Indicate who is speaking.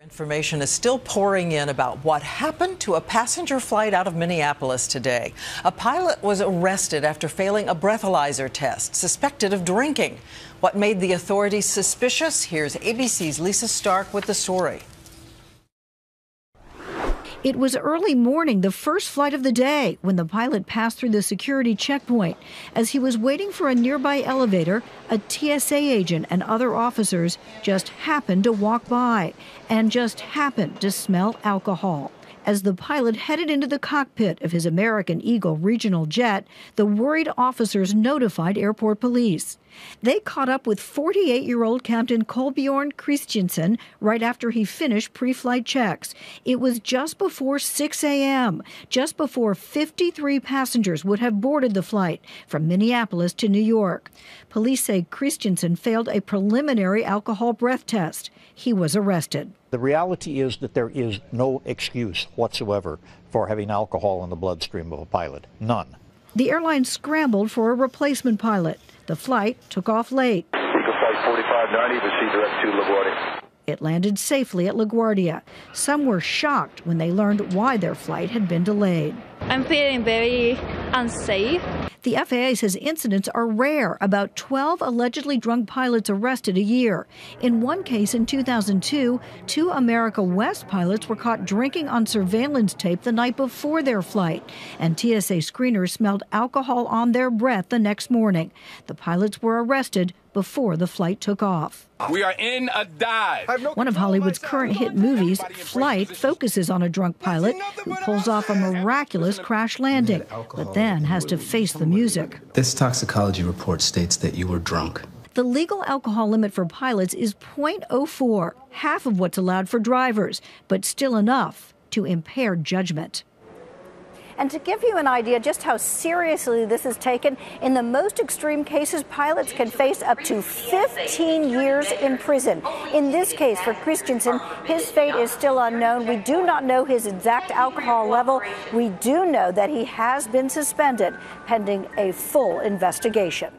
Speaker 1: Information is still pouring in about what happened to a passenger flight out of Minneapolis today. A pilot was arrested after failing a breathalyzer test, suspected of drinking. What made the authorities suspicious? Here's ABC's Lisa Stark with the story.
Speaker 2: It was early morning, the first flight of the day, when the pilot passed through the security checkpoint. As he was waiting for a nearby elevator, a TSA agent and other officers just happened to walk by and just happened to smell alcohol. As the pilot headed into the cockpit of his American Eagle regional jet, the worried officers notified airport police. They caught up with 48-year-old Captain Kolbjorn Christiansen right after he finished pre-flight checks. It was just before 6 a.m., just before 53 passengers would have boarded the flight from Minneapolis to New York. Police say Christiansen failed a preliminary alcohol breath test. He was arrested.
Speaker 3: The reality is that there is no excuse whatsoever for having alcohol in the bloodstream of a pilot. None.
Speaker 2: The airline scrambled for a replacement pilot. The flight took off late.
Speaker 4: Eagle Flight 4590, proceed direct to LaGuardia.
Speaker 2: It landed safely at LaGuardia. Some were shocked when they learned why their flight had been delayed.
Speaker 5: I'm feeling very unsafe.
Speaker 2: The FAA says incidents are rare. About 12 allegedly drunk pilots arrested a year. In one case in 2002, 2 America West pilots were caught drinking on surveillance tape the night before their flight, and TSA screeners smelled alcohol on their breath the next morning. The pilots were arrested before the flight took off.
Speaker 6: We are in a dive.
Speaker 2: One of Hollywood's current hit movies, Flight, focuses on a drunk pilot who pulls off a miraculous crash landing, but then has to face the music.
Speaker 7: This toxicology report states that you were drunk.
Speaker 2: The legal alcohol limit for pilots is 0.04, half of what's allowed for drivers, but still enough to impair judgment.
Speaker 8: And to give you an idea just how seriously this is taken, in the most extreme cases, pilots can face up to 15 years in prison. In this case, for Christensen, his fate is still unknown. We do not know his exact alcohol level. We do know that he has been suspended pending a full investigation.